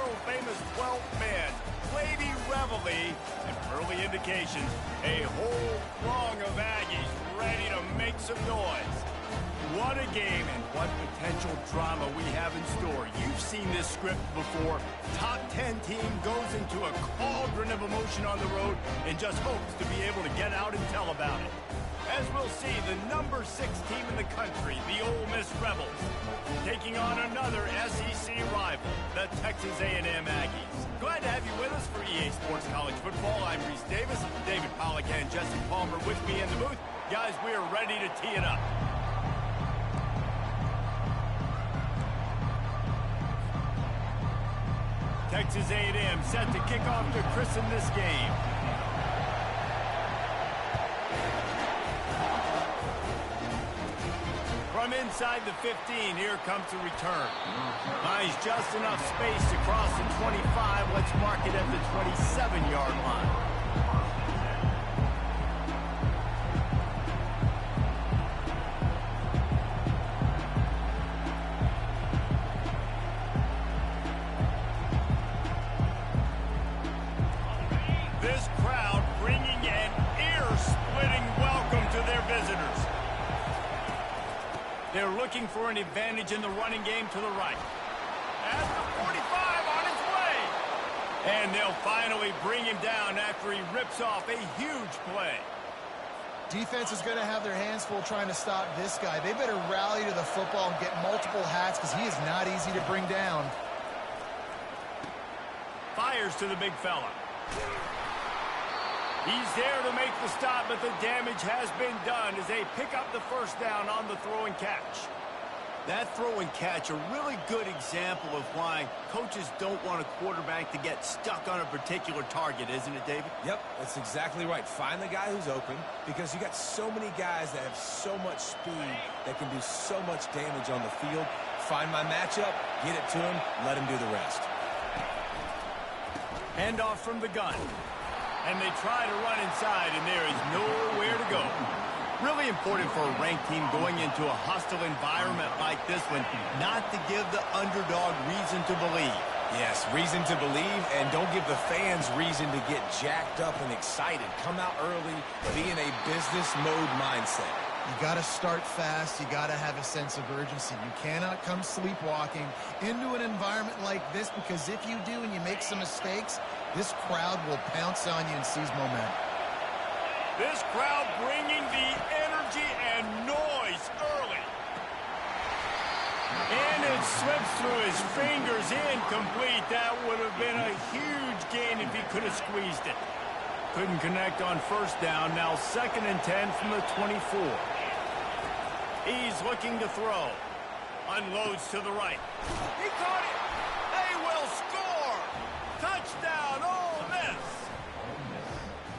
world-famous 12th man, Lady Reveille, and early indications, a whole throng of Aggies ready to make some noise. What a game and what potential drama we have in store. You've seen this script before. Top 10 team goes into a cauldron of emotion on the road and just hopes to be able to get out and tell about it. As we'll see, the number 6 team in the country, the Ole Miss Rebels, taking on another SEC rival, the Texas A&M Aggies. Glad to have you with us for EA Sports College Football. I'm Reese Davis, David Pollack and Jesse Palmer with me in the booth. Guys, we are ready to tee it up. Texas A&M set to kick off to christen this game. From inside the 15, here comes the return. Finds just enough space to cross the 25. Let's mark it at the 27-yard line. This crowd bringing an ear-splitting welcome to their visitors. They're looking for an advantage in the running game to the right. At the 45 on its way. And they'll finally bring him down after he rips off a huge play. Defense is going to have their hands full trying to stop this guy. They better rally to the football and get multiple hats because he is not easy to bring down. Fires to the big fella. He's there to make the stop, but the damage has been done as they pick up the first down on the throw and catch. That throw and catch, a really good example of why coaches don't want a quarterback to get stuck on a particular target, isn't it, David? Yep, that's exactly right. Find the guy who's open because you got so many guys that have so much speed that can do so much damage on the field. Find my matchup, get it to him, let him do the rest. Handoff from the gun. And they try to run inside, and there is nowhere to go. Really important for a ranked team going into a hostile environment like this one, not to give the underdog reason to believe. Yes, reason to believe, and don't give the fans reason to get jacked up and excited. Come out early, be in a business mode mindset. You got to start fast. You got to have a sense of urgency. You cannot come sleepwalking into an environment like this because if you do and you make some mistakes, this crowd will pounce on you and seize momentum. This crowd bringing the energy and noise early. And it slips through his fingers, incomplete. That would have been a huge gain if he could have squeezed it. Couldn't connect on first down. Now 2nd and 10 from the 24. He's looking to throw. Unloads to the right. He caught it. They will score. Touchdown, Ole Miss.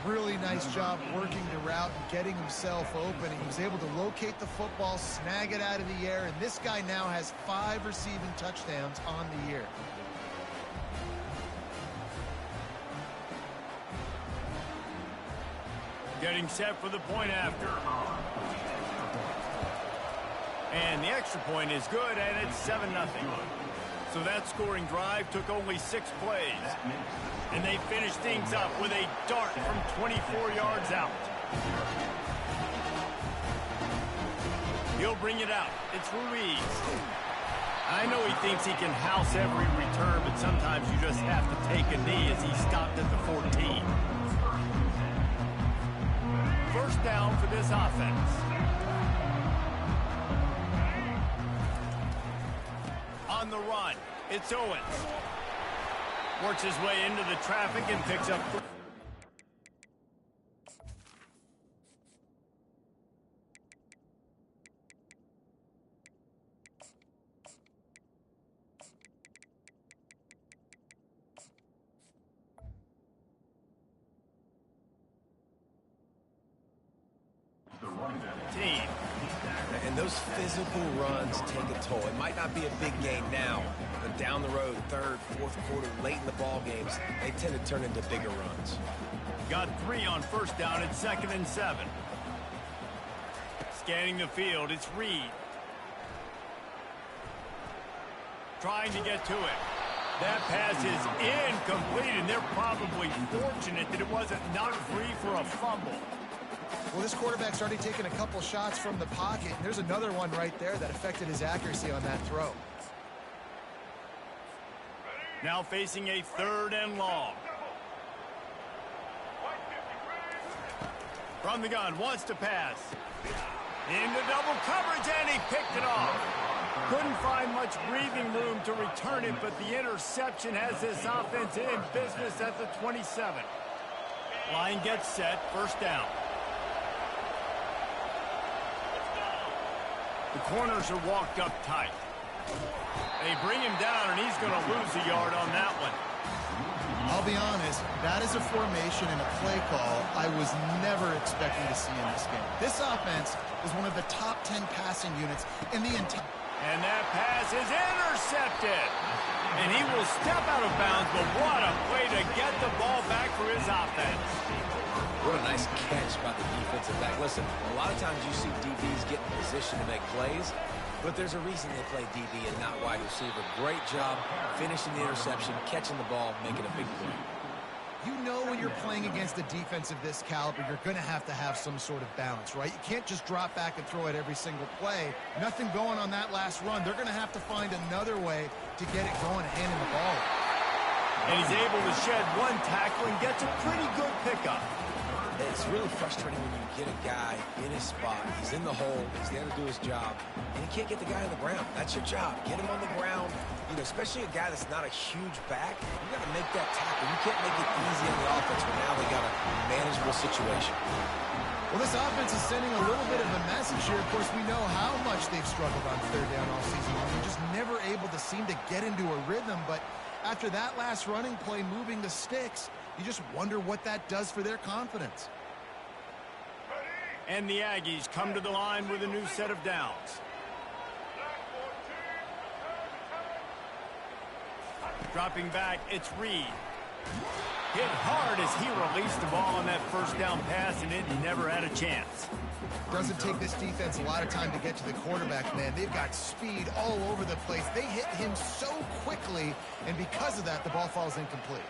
Really nice job working the route and getting himself open. He was able to locate the football, snag it out of the air, and this guy now has 5 receiving touchdowns on the year. Getting set for the point after. And the extra point is good, and it's 7-0. So that scoring drive took only 6 plays. And they finished things up with a dart from 24 yards out. He'll bring it out. It's Ruiz. I know he thinks he can house every return, but sometimes you just have to take a knee as he stopped at the 14. First down for this offense. On the run, it's Owens. Works his way into the traffic and picks up... team. And those physical runs take a toll. It might not be a big game now, but down the road, 3rd, 4th quarter, late in the ball games, they tend to turn into bigger runs. Got 3 on first down at 2nd and 7. Scanning the field, it's Reed. Trying to get to it. That pass is incomplete, and they're probably fortunate that it wasn't knocked free for a fumble. Well, this quarterback's already taken a couple shots from the pocket, and there's another one right there that affected his accuracy on that throw. Now facing a 3rd and long. From the gun, wants to pass. Into double coverage, and he picked it off. Couldn't find much breathing room to return it, but the interception has this offense in business at the 27. Line gets set, 1st down. The corners are walked up tight. They bring him down, and he's going to lose a yard on that one. I'll be honest, that is a formation and a play call I was never expecting to see in this game. This offense is one of the top 10 passing units in the entire... And that pass is intercepted. And he will step out of bounds, but what a play to get the ball back for his offense. What a nice catch by the defensive back. Listen, a lot of times you see DBs get in position to make plays, but there's a reason they play DB and not wide receiver. Great job finishing the interception, catching the ball, making a big play. You know when you're playing against a defense of this caliber, you're going to have some sort of balance, right? You can't just drop back and throw it every single play. Nothing going on that last run. They're going to have to find another way to get it going and handing the ball. And he's able to shed one tackle and gets a pretty good pickup. It's really frustrating when you get a guy in his spot. He's in the hole. He's there to do his job. And you can't get the guy on the ground. That's your job. Get him on the ground. You know, especially a guy that's not a huge back. You got to make that tackle. You can't make it easy on the offense when now they got a manageable situation. Well, this offense is sending a little bit of a message here. Of course, we know how much they've struggled on 3rd down all season long. They're just never able to seem to get into a rhythm. But after that last running play moving the sticks, you just wonder what that does for their confidence. And the Aggies come to the line with a new set of downs. Dropping back, it's Reed. Hit hard as he released the ball on that 1st down pass, and it never had a chance. Doesn't take this defense a lot of time to get to the quarterback, man. They've got speed all over the place. They hit him so quickly, and because of that, the ball falls incomplete.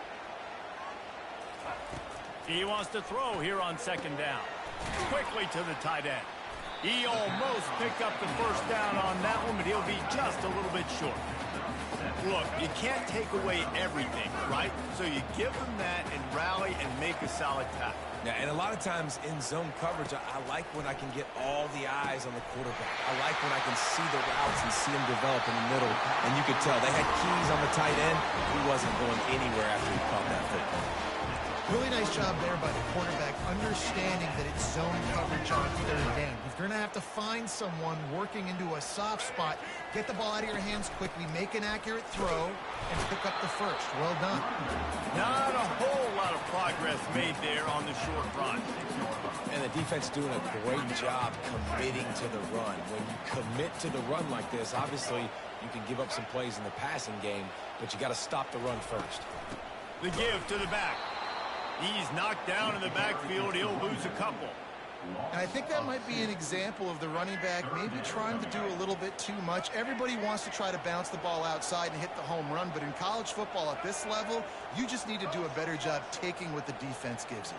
He wants to throw here on 2nd down. Quickly to the tight end. He almost picked up the 1st down on that one, but he'll be just a little bit short. Look, you can't take away everything, right? So you give them that and rally and make a solid tackle. Yeah, and a lot of times in zone coverage, I like when I can get all the eyes on the quarterback. I like when I can see the routes and see them develop in the middle. And you could tell they had keys on the tight end. He wasn't going anywhere after he caught that football. Really nice job there by the quarterback, understanding that it's zone coverage on 3rd down. You're going to have to find someone working into a soft spot, get the ball out of your hands quickly, make an accurate throw, and pick up the 1st. Well done. Not a whole lot of progress made there on the short run. And the defense doing a great job committing to the run. When you commit to the run like this, obviously you can give up some plays in the passing game, but you got to stop the run first. The give to the back. He's knocked down in the backfield. He'll lose a couple. And I think that might be an example of the running back maybe trying to do a little bit too much. Everybody wants to try to bounce the ball outside and hit the home run, but in college football at this level, you just need to do a better job taking what the defense gives you.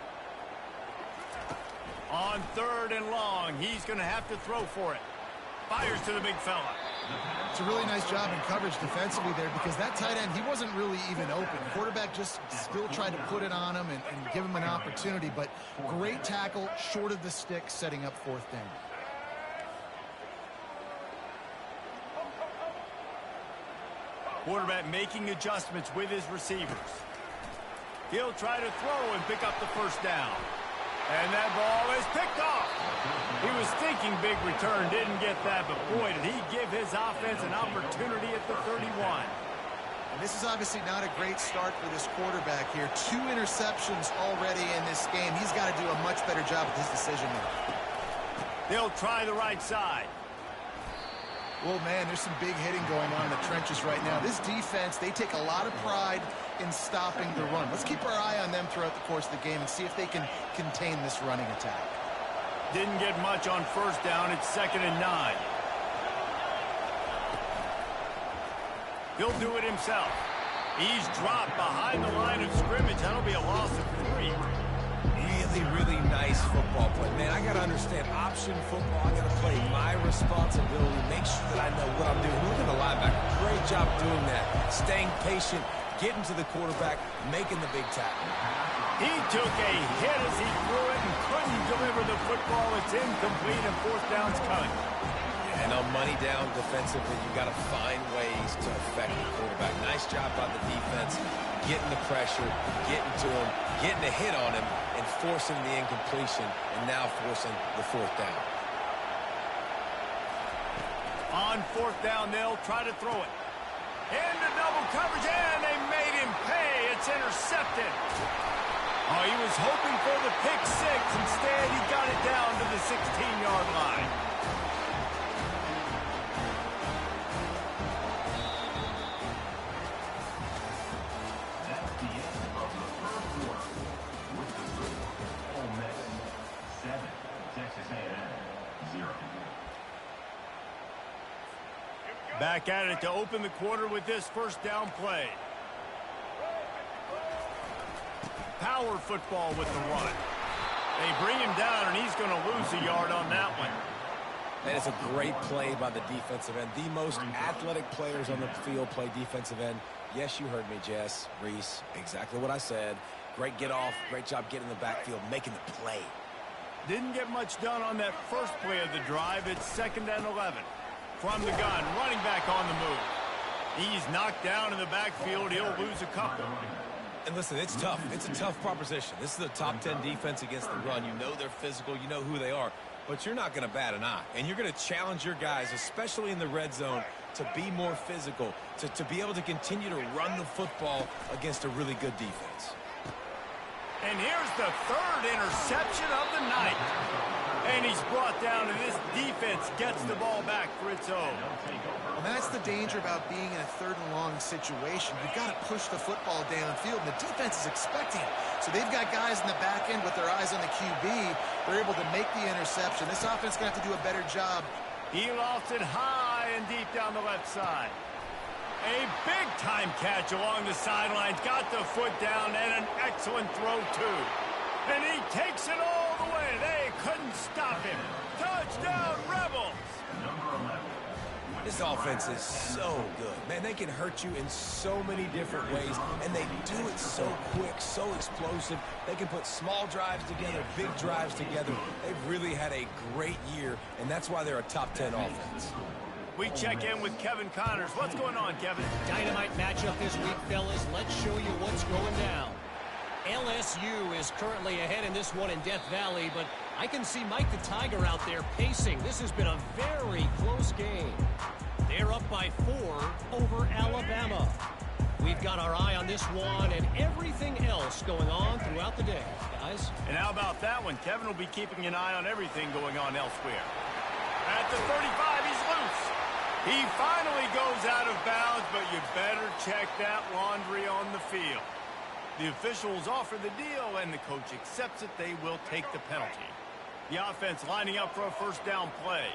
On 3rd and long, he's going to have to throw for it. Fires to the big fella. It's a really nice job in coverage defensively there because that tight end, he wasn't really even open. Quarterback just still tried to put it on him and give him an opportunity, but great tackle, short of the stick, setting up 4th down. Quarterback making adjustments with his receivers. He'll try to throw and pick up the 1st down. And that ball is picked off. He was thinking big return, didn't get that, but boy, did he give his offense an opportunity at the 31. And this is obviously not a great start for this quarterback here. 2 interceptions already in this game. He's got to do a much better job with his decision making. They'll try the right side. Well, man, there's some big hitting going on in the trenches right now. This defense, they take a lot of pride in stopping the run. Let's keep our eye on them throughout the course of the game and see if they can contain this running attack. Didn't get much on 1st down. It's 2nd and 9. He'll do it himself. He's dropped behind the line of scrimmage. That'll be a loss of 3. Really, really nice football play. Man, I got to understand option football. I got to play my responsibility, make sure that I know what I'm doing. Look at the linebacker. Great job doing that. Staying patient, getting to the quarterback, making the big tackle. He took a hit as he threw it and couldn't deliver the football. It's incomplete and 4th down's coming. And on money down defensively, you got to find ways to affect the quarterback. Nice job by the defense, getting the pressure, getting to him, getting a hit on him, and forcing the incompletion, and now forcing the 4th down. On 4th down, they'll try to throw it. Into double coverage, and they made him pay. It's intercepted. Oh, he was hoping for the pick 6. Instead, he got it down to the 16-yard line. Back at it to open the quarter with this 1st down play. Power football with the run. They bring him down, and he's going to lose a yard on that one. And it's a great play by the defensive end. The most athletic players on the field play defensive end. Yes, you heard me, Jess, Reese. Exactly what I said. Great get off. Great job getting in the backfield, making the play. Didn't get much done on that first play of the drive. It's 2nd and 11. From the gun, running back on the move. He's knocked down in the backfield. He'll lose a couple. And listen, it's tough. It's a tough proposition. This is a top 10 defense against the run. You know they're physical. You know who they are. But you're not going to bat an eye. And you're going to challenge your guys, especially in the red zone, to be more physical, to be able to continue to run the football against a really good defense. And here's the 3rd interception of the night. And he's brought down, and this defense gets the ball back for its own. Well, that's the danger about being in a 3rd and long situation. You've got to push the football downfield, and the defense is expecting it. So they've got guys in the back end with their eyes on the QB. They're able to make the interception. This offense is going to have to do a better job. He lost it high and deep down the left side. A big-time catch along the sidelines. Got the foot down, and an excellent throw, too. And he takes it all the way. They couldn't stop him. Touchdown, Rebels! This offense is so good. Man, they can hurt you in so many different ways, and they do it so quick, so explosive. They can put small drives together, big drives together. They've really had a great year, and that's why they're a top 10 offense. We check in with Kevin Connors. What's going on, Kevin? Dynamite matchup this week, fellas. Let's show you what's going down. LSU is currently ahead in this one in Death Valley, but I can see Mike the Tiger out there pacing. This has been a very close game. They're up by 4 over Alabama. We've got our eye on this one and everything else going on throughout the day, guys. And how about that one? Kevin will be keeping an eye on everything going on elsewhere. At the 35, he's loose. He finally goes out of bounds, but you better check that laundry on the field. The officials offer the deal, and the coach accepts it. They will take the penalty. The offense lining up for a 1st down play.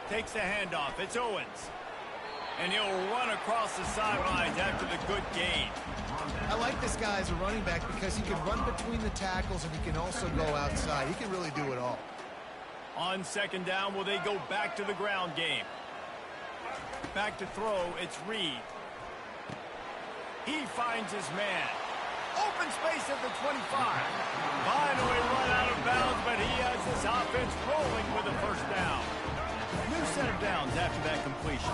Takes the handoff. It's Owens. And he'll run across the sidelines after the good gain. I like this guy as a running back because he can run between the tackles and he can also go outside. He can really do it all. On 2nd down, will they go back to the ground game? Back to throw, it's Reed. He finds his man. Open space at the 25. Finally run out of bounds, but he has this offense rolling with a 1st down. New set of downs after that completion.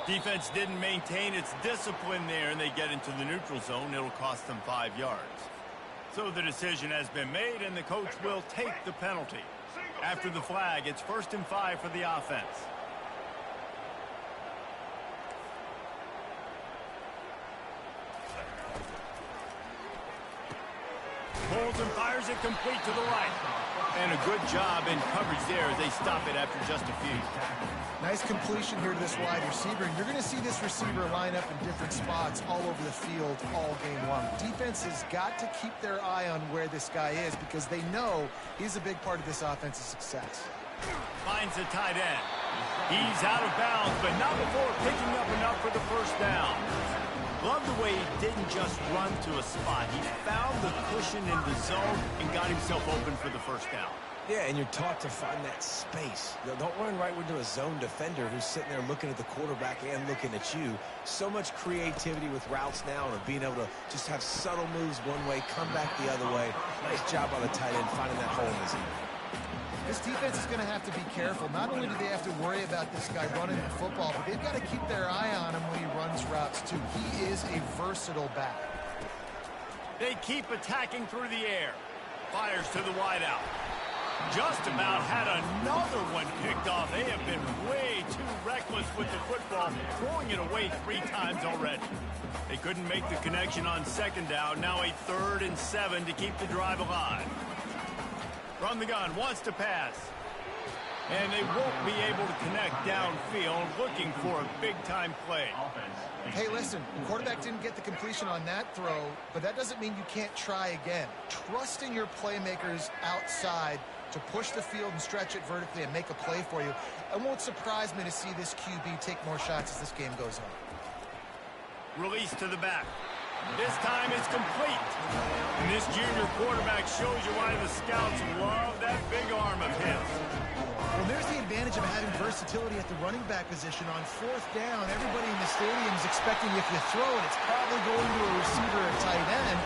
Defense didn't maintain its discipline there, and they get into the neutral zone. It'll cost them 5 yards. So the decision has been made, and the coach will take the penalty. After the flag, it's 1st and 5 for the offense. Pulls and fires it complete to the right. And a good job in coverage there as they stop it after just a few. Nice completion here to this wide receiver. And you're going to see this receiver line up in different spots all over the field all game long. Defense has got to keep their eye on where this guy is because they know he's a big part of this offense's success. Finds the tight end. He's out of bounds, but not before picking up enough for the first down. Love the way he didn't just run to a spot. He found the cushion in the zone and got himself open for the first down. Yeah, and you're taught to find that space. Don't run right into a zone defender who's sitting there looking at the quarterback and looking at you. So much creativity with routes now and being able to just have subtle moves one way, come back the other way. Nice job by the tight end finding that hole in the zone. This defense is going to have to be careful. Not only do they have to worry about this guy running the football, but they've got to keep their eye on him when he runs routes, too. He is a versatile back. They keep attacking through the air. Fires to the wideout. Just about had another one picked off. They have been way too reckless with the football, throwing it away 3 times already. They couldn't make the connection on second down. Now a 3rd and 7 to keep the drive alive. From the gun, wants to pass. And they won't be able to connect downfield, looking for a big-time play. Hey, listen, the quarterback didn't get the completion on that throw, but that doesn't mean you can't try again. Trusting your playmakers outside to push the field and stretch it vertically and make a play for you. It won't surprise me to see this QB take more shots as this game goes on. Release to the back. This time it's complete. And this junior quarterback shows you why the scouts love that big arm of his. Well, there's the advantage of having versatility at the running back position. On 4th down, everybody in the stadium is expecting if you throw it, it's probably going to a receiver or tight end.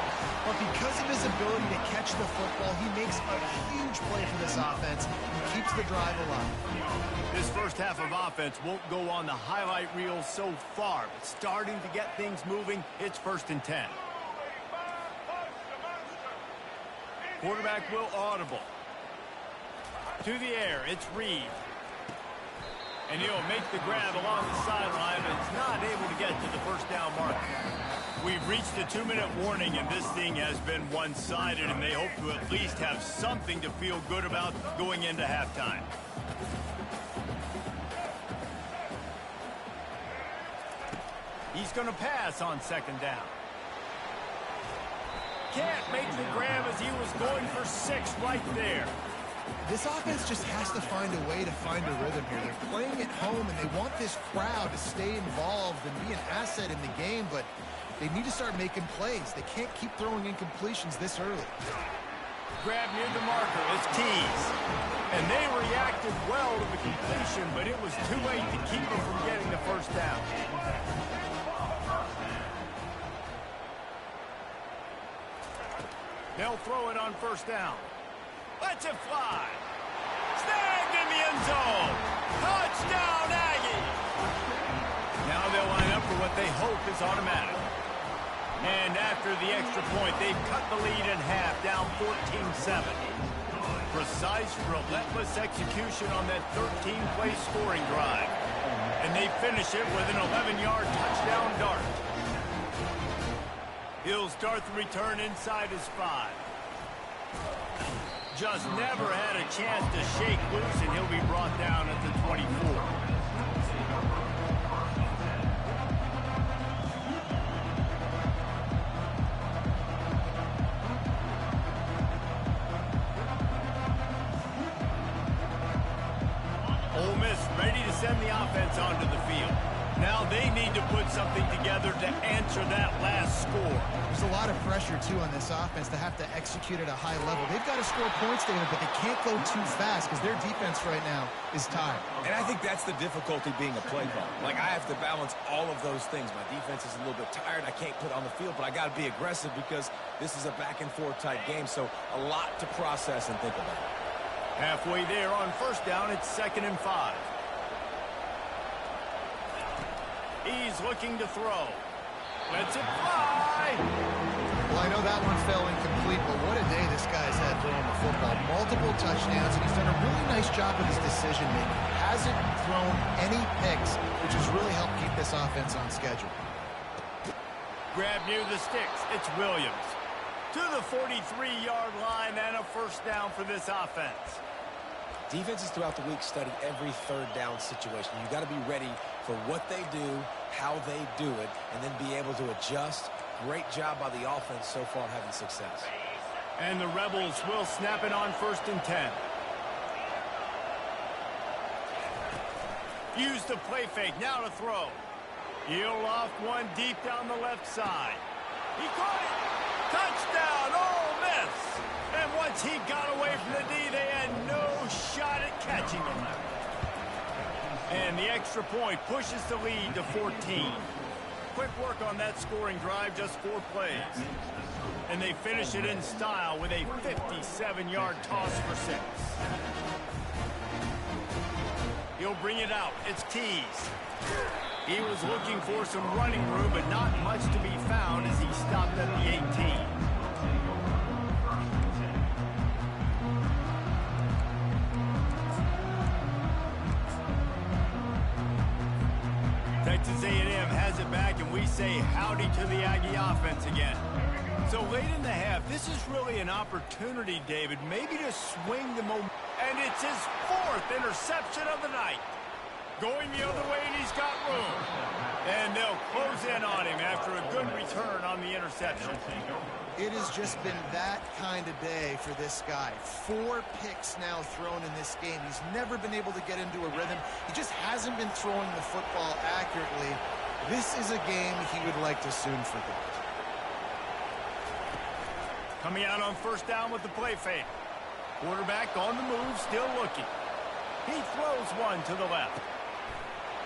But because of his ability to catch the football, he makes a huge play for this offense and keeps the drive alive. This first half of offense won't go on the highlight reel so far, but starting to get things moving, it's 1st and 10. Quarterback will audible. To the air, it's Reed. And he'll make the grab along the sideline, but it's not able to get to the first down mark. We've reached a 2-minute warning, and this thing has been one-sided, and they hope to at least have something to feel good about going into halftime. He's going to pass on second down. Can't make the grab as he was going for 6 right there. This offense just has to find a way to find a rhythm here. They're playing at home, and they want this crowd to stay involved and be an asset in the game, but they need to start making plays. They can't keep throwing incompletions this early. Grab near the marker. It's Tees. And they reacted well to the completion, but it was too late to keep them from getting the first down. They'll throw it on first down. Lets it fly. Snagged in the end zone. Touchdown, Aggies. Now they'll line up for what they hope is automatic. And after the extra point, they've cut the lead in half, down 14-7. Precise, relentless execution on that 13-play scoring drive. And they finish it with an 11-yard touchdown dart. He'll start the return inside his 5. Just never had a chance to shake loose, and he'll be brought down at the 24. Ole Miss ready to send the offense onto the field. Now they need to put something together to answer that last score. There's a lot of pressure, too, on this offense to have to execute at a high level. They've got to score points, David, but they can't go too fast because their defense right now is tired. And I think that's the difficulty being a play caller. Like, I have to balance all of those things. My defense is a little bit tired. I can't put on the field, but I got to be aggressive because this is a back-and-forth type game, so a lot to process and think about. Halfway there on first down, it's 2nd and 5. He's looking to throw. Lets it fly. Well, I know that one fell incomplete, but what a day this guy's had throwing the football. Multiple touchdowns, and he's done a really nice job with his decision-making. Hasn't thrown any picks, which has really helped keep this offense on schedule. Grab near the sticks. It's Williams. To the 43-yard line and a first down for this offense. Defenses throughout the week study every 3rd down situation. You got to be ready for what they do, how they do it, and then be able to adjust. Great job by the offense so far having success. And the Rebels will snap it on 1st and 10. Use the play fake. Now to throw. He'll off one deep down the left side. He caught it. Touchdown, Ole Miss. And once he got away from the D, they had no shot at catching him. And the extra point pushes the lead to 14. Quick work on that scoring drive, just 4 plays. And they finish it in style with a 57-yard toss for 6. He'll bring it out. It's Keys. He was looking for some running room, but not much to be found as he stopped at the 18. Texas A&M has it back, and we say howdy to the Aggie offense again. So late in the half, this is really an opportunity, David, maybe to swing the momentum. And it's his 4th interception of the night. Going the other way, and he's got room. And they'll close in on him after a good return on the interception. It has just been that kind of day for this guy. 4 picks now thrown in this game. He's never been able to get into a rhythm. He just hasn't been throwing the football accurately. This is a game he would like to soon forget. Coming out on first down with the play fake. Quarterback on the move, still looking. He throws one to the left.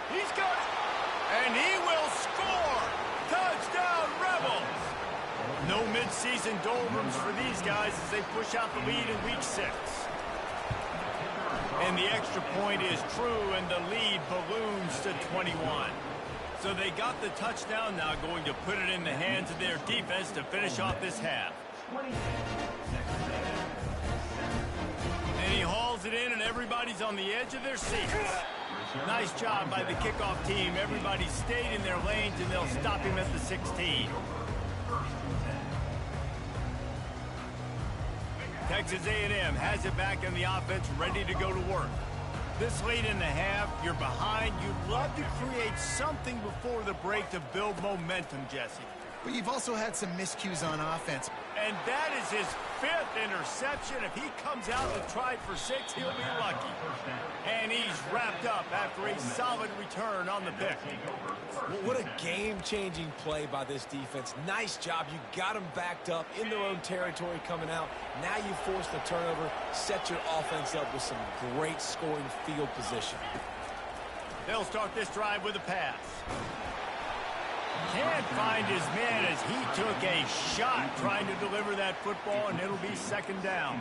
He's got it. And he will score. Touchdown, Rebels. No midseason doldrums for these guys as they push out the lead in week 6. And the extra point is true, and the lead balloons to 21. So they got the touchdown, now going to put it in the hands of their defense to finish off this half. And he hauls it in, and everybody's on the edge of their seats. Nice job by the kickoff team. Everybody stayed in their lanes, and they'll stop him at the 16. Texas A&M has it back in the offense, ready to go to work. This late in the half, you're behind. You'd love to create something before the break to build momentum, Jesse. But you've also had some miscues on offense. And that is his 5th interception. If he comes out and tries for 6, he'll be lucky. And he's wrapped up after a solid return on the pick. What a game-changing play by this defense. Nice job. You got them backed up in their own territory coming out. Now you force the turnover, set your offense up with some great scoring field position. They'll start this drive with a pass. Can't find his man as he took a shot trying to deliver that football, and it'll be 2nd down.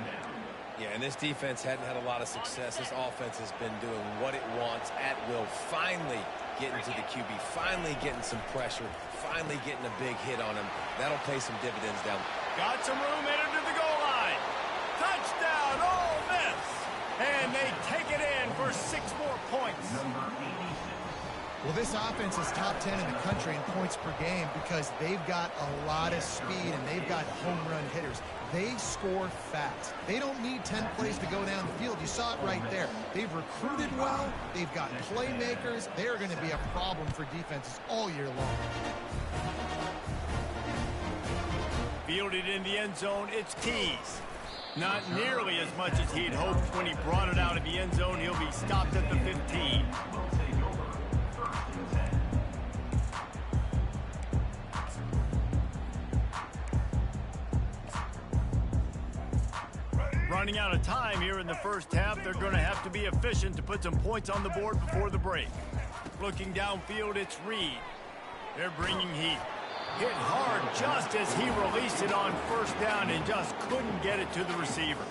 Yeah, and this defense hadn't had a lot of success. This offense has been doing what it wants at will. Finally getting to the QB, finally getting some pressure, finally getting a big hit on him. That'll pay some dividends down. Got some room, headed to the goal line. Touchdown, Ole Miss! And they take it in for 6 more points. Well, this offense is top 10 in the country in points per game because they've got a lot of speed and they've got home run hitters. They score fast. They don't need 10 plays to go down the field. You saw it right there. They've recruited well. They've got playmakers. They're going to be a problem for defenses all year long. Fielded in the end zone, it's Keys. Not nearly as much as he'd hoped when he brought it out of the end zone. He'll be stopped at the 15. Running out of time here in the first half. They're going to have to be efficient to put some points on the board before the break. Looking downfield, it's Reed. They're bringing heat. Hit hard just as he released it on first down and just couldn't get it to the receiver.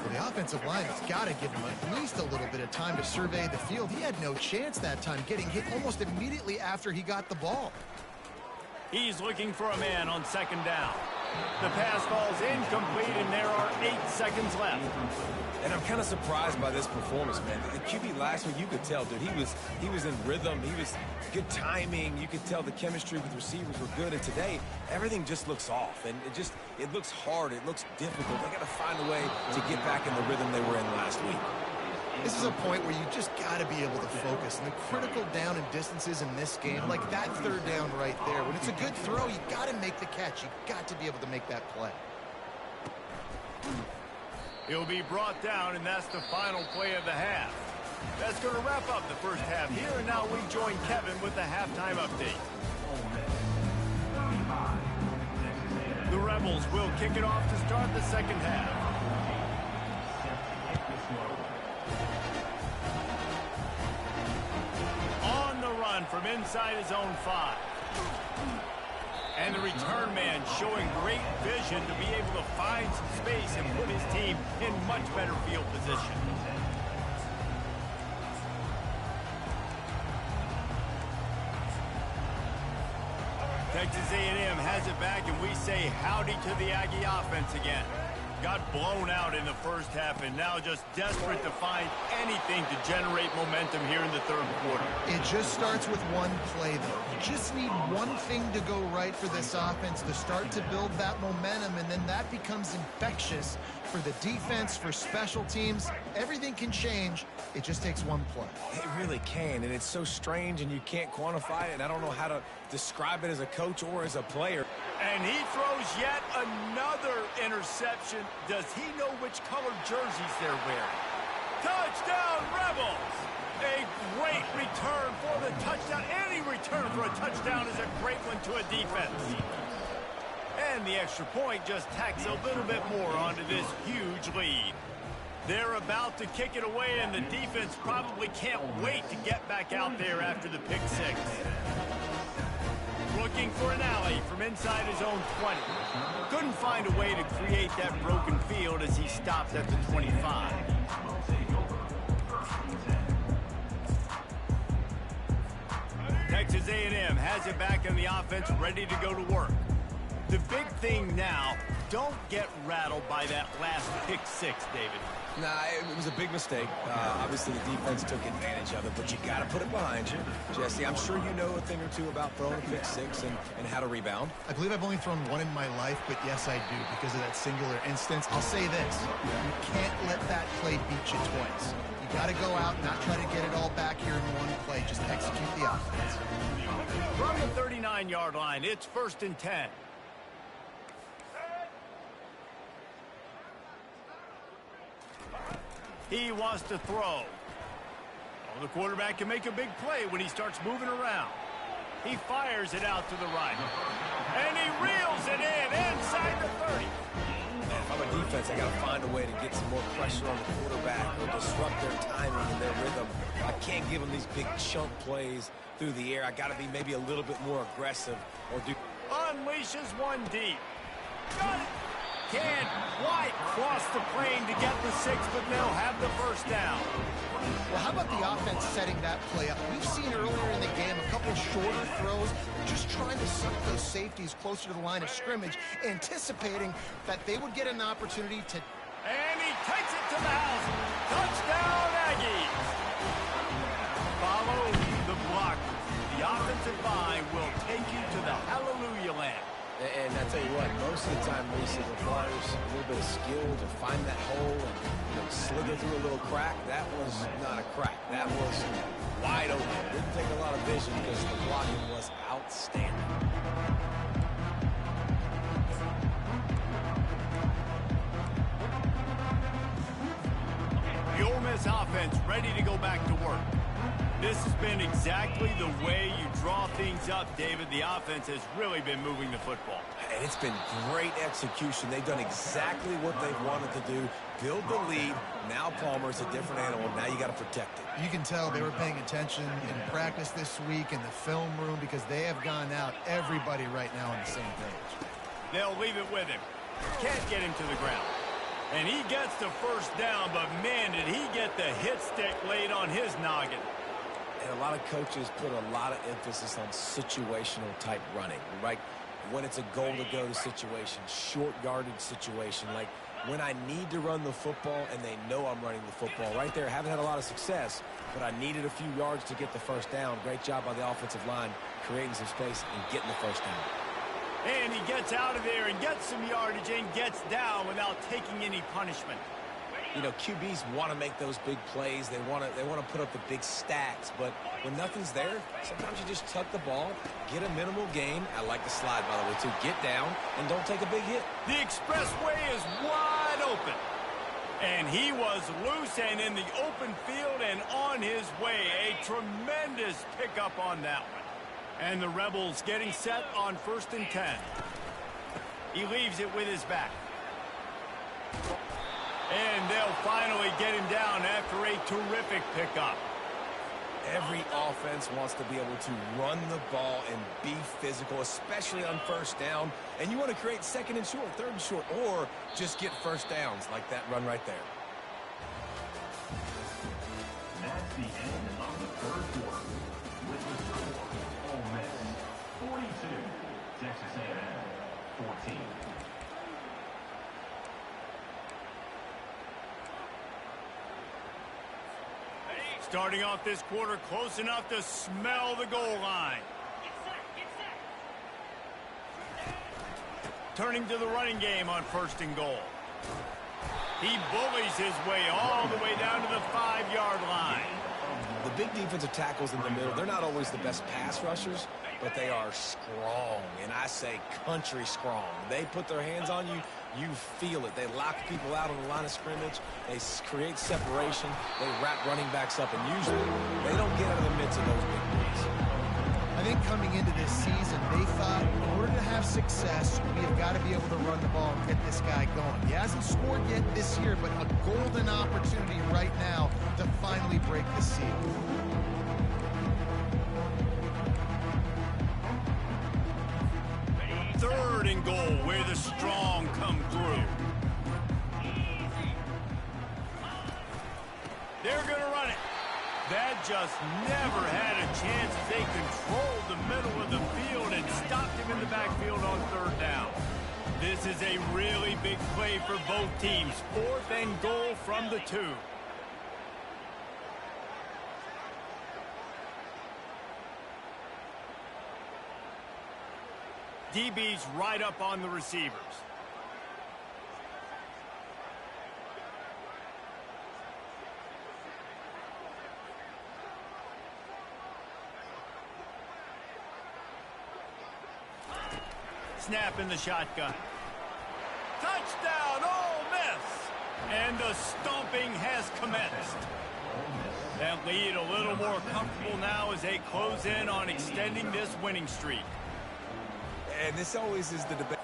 Well, the offensive line has got to give him at least a little bit of time to survey the field. He had no chance that time, getting hit almost immediately after he got the ball. He's looking for a man on 2nd down. The pass falls incomplete, and there are 8 seconds left. And I'm kind of surprised by this performance, man. The QB last week, you could tell, dude, he was in rhythm. He was good timing. You could tell the chemistry with receivers were good. And today, everything just looks off. And it looks hard. It looks difficult. They got to find a way to get back in the rhythm they were in last week. This is a point where you just got to be able to focus. And the critical down and distances in this game, like that 3rd down right there, when it's a good throw, you got to make the catch. You got to be able to make that play. He'll be brought down, and that's the final play of the half. That's going to wrap up the first half here, and now we join Kevin with the halftime update. The Rebels will kick it off to start the second half. On the run from inside his own 5. And the return man showing great vision to be able to find some space and put his team in much better field position. Texas A&M has it back, and we say howdy to the Aggie offense again. Got blown out in the first half, and now just desperate to find anything to generate momentum here in the third quarter. It just starts with one play, though. You just need one thing to go right for this offense to start to build that momentum, and then that becomes infectious for the defense, for special teams. Everything can change. It just takes one play. It really can, and it's so strange, and you can't quantify it, and I don't know how to describe it as a coach or as a player. And he throws yet another interception. Does he know which color jerseys they're wearing? Touchdown, Rebels! A great return for the touchdown. Any return for a touchdown is a great one to a defense. And the extra point just tacks a little bit more onto this huge lead. They're about to kick it away, and the defense probably can't wait to get back out there after the pick 6. Looking for an alley from inside his own 20. Couldn't find a way to create that broken field as he stopped at the 25. Texas A&M has it back in the offense, ready to go to work. The big thing now, don't get rattled by that last pick 6, David. Nah, it was a big mistake. Obviously, the defense took advantage of it, but you got to put it behind you. Jesse, I'm sure you know a thing or two about throwing a pick 6 and how to rebound. I believe I've only thrown one in my life, but yes, I do, because of that singular instance. I'll say this. You can't let that play beat you twice. You got to go out, not try to get it all back here in one play. Just execute the offense. From the 39-yard line, it's 1st and 10. He wants to throw. Oh, the quarterback can make a big play when he starts moving around. He fires it out to the right. And he reels it in inside the 30. If I'm a defense, I got to find a way to get some more pressure on the quarterback or disrupt their timing and their rhythm. I can't give them these big chunk plays through the air. I got to be maybe a little bit more aggressive or do. Unleashes one deep. Got it. Can't quite cross the plane to get the 6, but they'll have the first down. Well, how about the offense setting that play up? We've seen earlier in the game a couple shorter throws, just trying to suck those safeties closer to the line of scrimmage, anticipating that they would get an opportunity to... And he takes it to the house. Touchdown, Aggies. Follow the block. The offensive line will take you to the hallelujah land. And I tell you what, most of the time, Reese, it requires a little bit of skill to find that hole and slither through a little crack. That was not a crack. That was wide open. Didn't take a lot of vision because the blocking was outstanding. The Ole Miss offense ready to go back to work. This has been exactly the way you draw things up, David. The offense has really been moving the football. And it's been great execution. They've done exactly what they've wanted to do. Build the lead. Now Palmer's a different animal. Now you got to protect it. You can tell they were paying attention in practice this week in the film room because they have gone out, everybody right now on the same page. They'll leave it with him. Can't get him to the ground. And he gets the first down, but man, did he get the hit stick laid on his noggin. And a lot of coaches put a lot of emphasis on situational type running, right? When it's a goal-to-go situation, short yardage situation, like when I need to run the football and they know I'm running the football. Right there, haven't had a lot of success, but I needed a few yards to get the first down. Great job by the offensive line creating some space and getting the first down. And he gets out of there and gets some yardage and gets down without taking any punishment. You know, QBs want to make those big plays. They want to put up the big stats. But when nothing's there, sometimes you just tuck the ball, get a minimal gain. I like the slide, by the way, too. Get down and don't take a big hit. The expressway is wide open. And he was loose and in the open field and on his way. A tremendous pickup on that one. And the Rebels getting set on 1st and 10. He leaves it with his back. And they'll finally get him down after a terrific pickup. Every offense wants to be able to run the ball and be physical, especially on 1st down. And you want to create 2nd and short, 3rd and short, or just get 1st downs like that run right there. That's the end of the 3rd quarter. With the score, Ole Miss 42, Texas A&M 14. Starting off this quarter close enough to smell the goal line. Turning to the running game on 1st and goal. He bullies his way all the way down to the 5-yard line. The big defensive tackles in the middle, they're not always the best pass rushers, but they are strong, and I say country strong. They put their hands on you, you feel it. They lock people out on the line of scrimmage. They create separation. They wrap running backs up, and usually they don't get out of the midst of those big plays. I think coming into this season, they thought in order to have success, we have got to be able to run the ball and get this guy going. He hasn't scored yet this year, but a golden opportunity right now to finally break the seal. Third and goal, where the strong come through. They're going to run it. That just never had a chance as they controlled the middle of the field and stopped him in the backfield on 3rd down. This is a really big play for both teams. 4th and goal from the 2. DB's right up on the receivers. Snap in the shotgun. Touchdown, Ole Miss! And the stomping has commenced. That lead a little more comfortable now as they close in on extending this winning streak. And this always is the debate.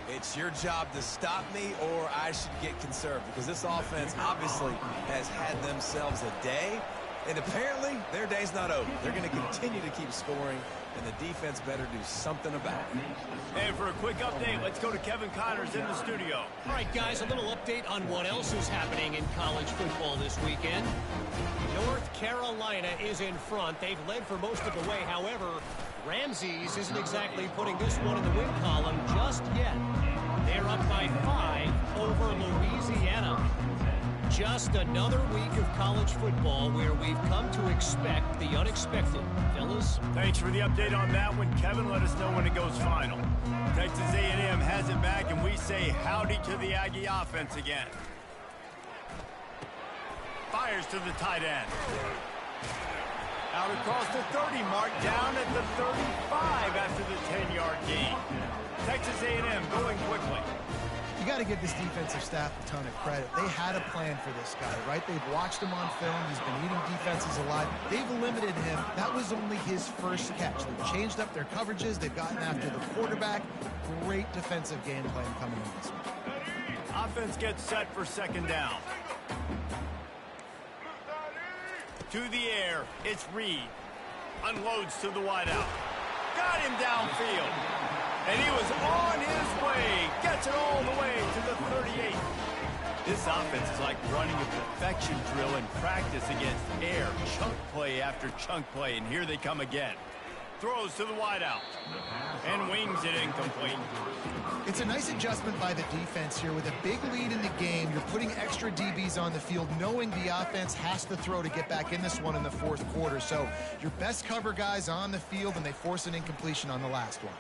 It's your job to stop me, or I should get conserved, because this offense obviously has had themselves a day, and apparently their day's not over. They're going to continue to keep scoring, and the defense better do something about it. And for a quick update, let's go to Kevin Connors in the studio. All right, guys, a little update on what else is happening in college football this weekend. North Carolina is in front. They've led for most of the way. However, Ramses isn't exactly putting this one in the win column just yet. They're up by 5 over Louisiana. Just another week of college football where we've come to expect the unexpected. Fellas? Thanks for the update on that one, Kevin. Let us know when it goes final. Texas A&M has it back, and we say howdy to the Aggie offense again. Fires to the tight end. Out across the 30 mark, down at the 35 after the 10-yard gain. Texas A&M going quickly. You got to give this defensive staff a ton of credit. They had a plan for this guy, right? They've watched him on film. He's been eating defenses alive. They've limited him. That was only his first catch. They've changed up their coverages. They've gotten after the quarterback. Great defensive game plan coming in this one. Offense gets set for 2nd down. To the air, it's Reed. Unloads to the wideout. Got him downfield. And he was on his way. Gets it all the way to the 38. This offense is like running a perfection drill in practice against air. Chunk play after chunk play, and here they come again. Throws to the wideout. And wings it incomplete. It's a nice adjustment by the defense here. With a big lead in the game, you're putting extra DBs on the field, knowing the offense has to throw to get back in this one in the fourth quarter. So your best cover guys on the field, and they force an incompletion on the last one.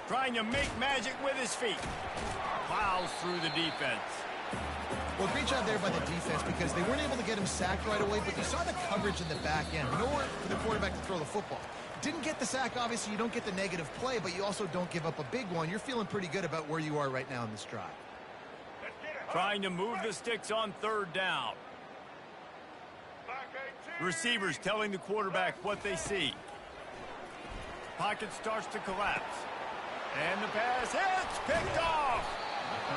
Trying to make magic with his feet. Plows through the defense. Well, great job there by the defense because they weren't able to get him sacked right away, but you saw the coverage in the back end. Nowhere for the quarterback to throw the football. Didn't get the sack, obviously. You don't get the negative play, but you also don't give up a big one. You're feeling pretty good about where you are right now in this drive. Trying to move the sticks on third down. Receivers telling the quarterback what they see. Pocket starts to collapse. And the pass hits, picked off.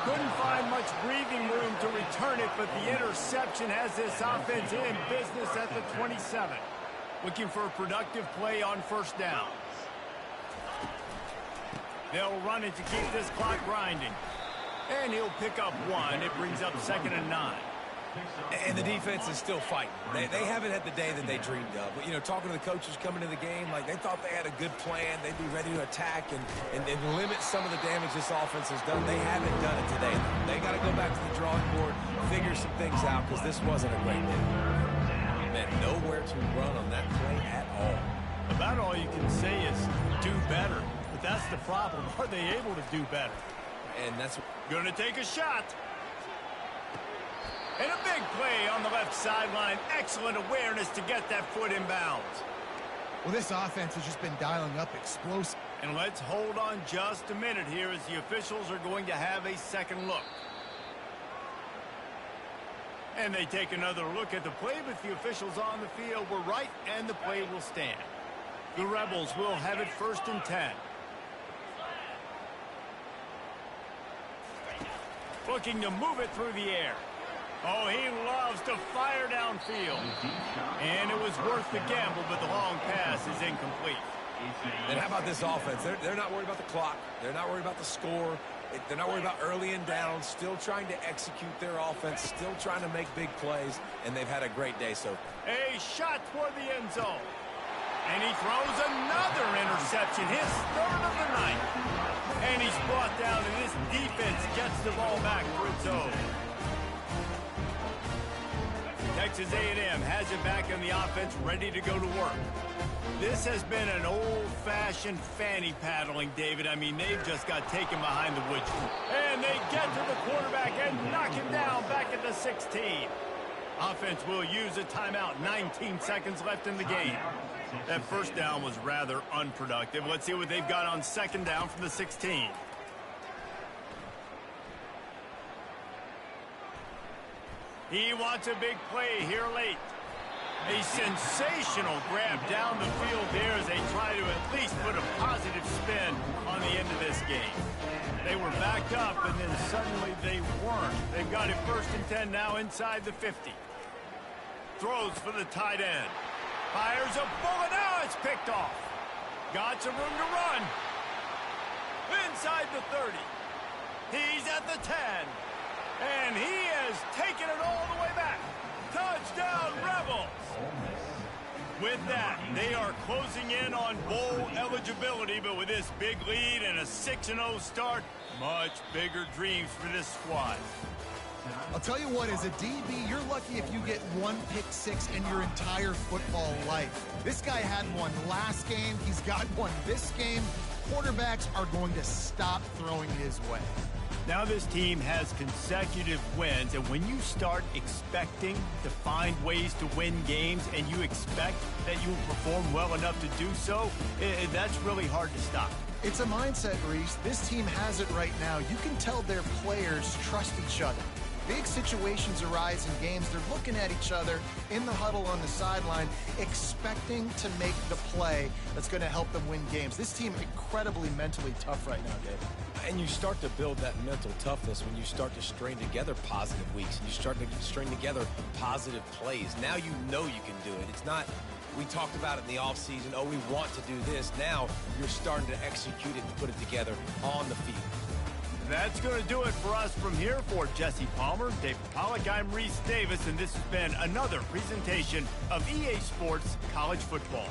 Couldn't find much breathing room to return it, but the interception has this offense in business at the 27. Looking for a productive play on first down. They'll run it to keep this clock grinding. And he'll pick up one. It brings up 2nd and 9. And the defense is still fighting. They haven't had the day that they dreamed of. But, you know, talking to the coaches coming to the game, like they thought they had a good plan. They'd be ready to attack and limit some of the damage this offense has done. They haven't done it today. They got to go back to the drawing board, figure some things out because this wasn't a great day. Man, nowhere to run on that play at all. About all you can say is do better. But that's the problem. Are they able to do better? And that's going to take a shot. And a big play on the left sideline. Excellent awareness to get that foot in bounds. Well, this offense has just been dialing up explosive. And let's hold on just a minute here as the officials are going to have a second look. And they take another look at the play, but the officials on the field were right, and the play will stand. The Rebels will have it 1st and 10. Looking to move it through the air. Oh, he loves to fire downfield. And it was worth the gamble, but the long pass is incomplete. And how about this offense? They're not worried about the clock. They're not worried about the score. They're not worried about early and down. Still trying to execute their offense. Still trying to make big plays. And they've had a great day so far. A shot toward the end zone. And he throws another interception. His 3rd of the night. And he's brought down, and this defense gets the ball back for its own. Texas A&M has it back in the offense, ready to go to work. This has been an old-fashioned fanny paddling, David. I mean, they've just got taken behind the woods. And they get to the quarterback and knock him down back at the 16. Offense will use a timeout. 19 seconds left in the game. That first down was rather unproductive. Let's see what they've got on 2nd down from the 16. He wants a big play here late. A sensational grab down the field there as they try to at least put a positive spin on the end of this game. They were backed up, and then suddenly they weren't. They've got it 1st and 10 now inside the 50. Throws for the tight end. Fires a bullet. Now it's picked off. Got some room to run. Inside the 30. He's at the 10. And he has taken it all the way back. Touchdown, Rebels. With that, they are closing in on bowl eligibility, but with this big lead and a 6-0 start, much bigger dreams for this squad. I'll tell you what, as a DB, you're lucky if you get one pick six in your entire football life. This guy had one last game. He's got one this game. Quarterbacks are going to stop throwing his way. Now this team has consecutive wins, and when you start expecting to find ways to win games and you expect that you will perform well enough to do so, that's really hard to stop. It's a mindset, Reese. This team has it right now. You can tell their players trust each other. Big situations arise in games. They're looking at each other in the huddle on the sideline, expecting to make the play that's going to help them win games. This team incredibly mentally tough right now, David. And you start to build that mental toughness when you start to string together positive weeks and you start to string together positive plays. Now you know you can do it. It's not, we talked about it in the offseason, oh, we want to do this. Now you're starting to execute it and put it together on the field. That's going to do it for us from here. For Jesse Palmer, David Pollack, I'm Reese Davis, and this has been another presentation of EA Sports College Football.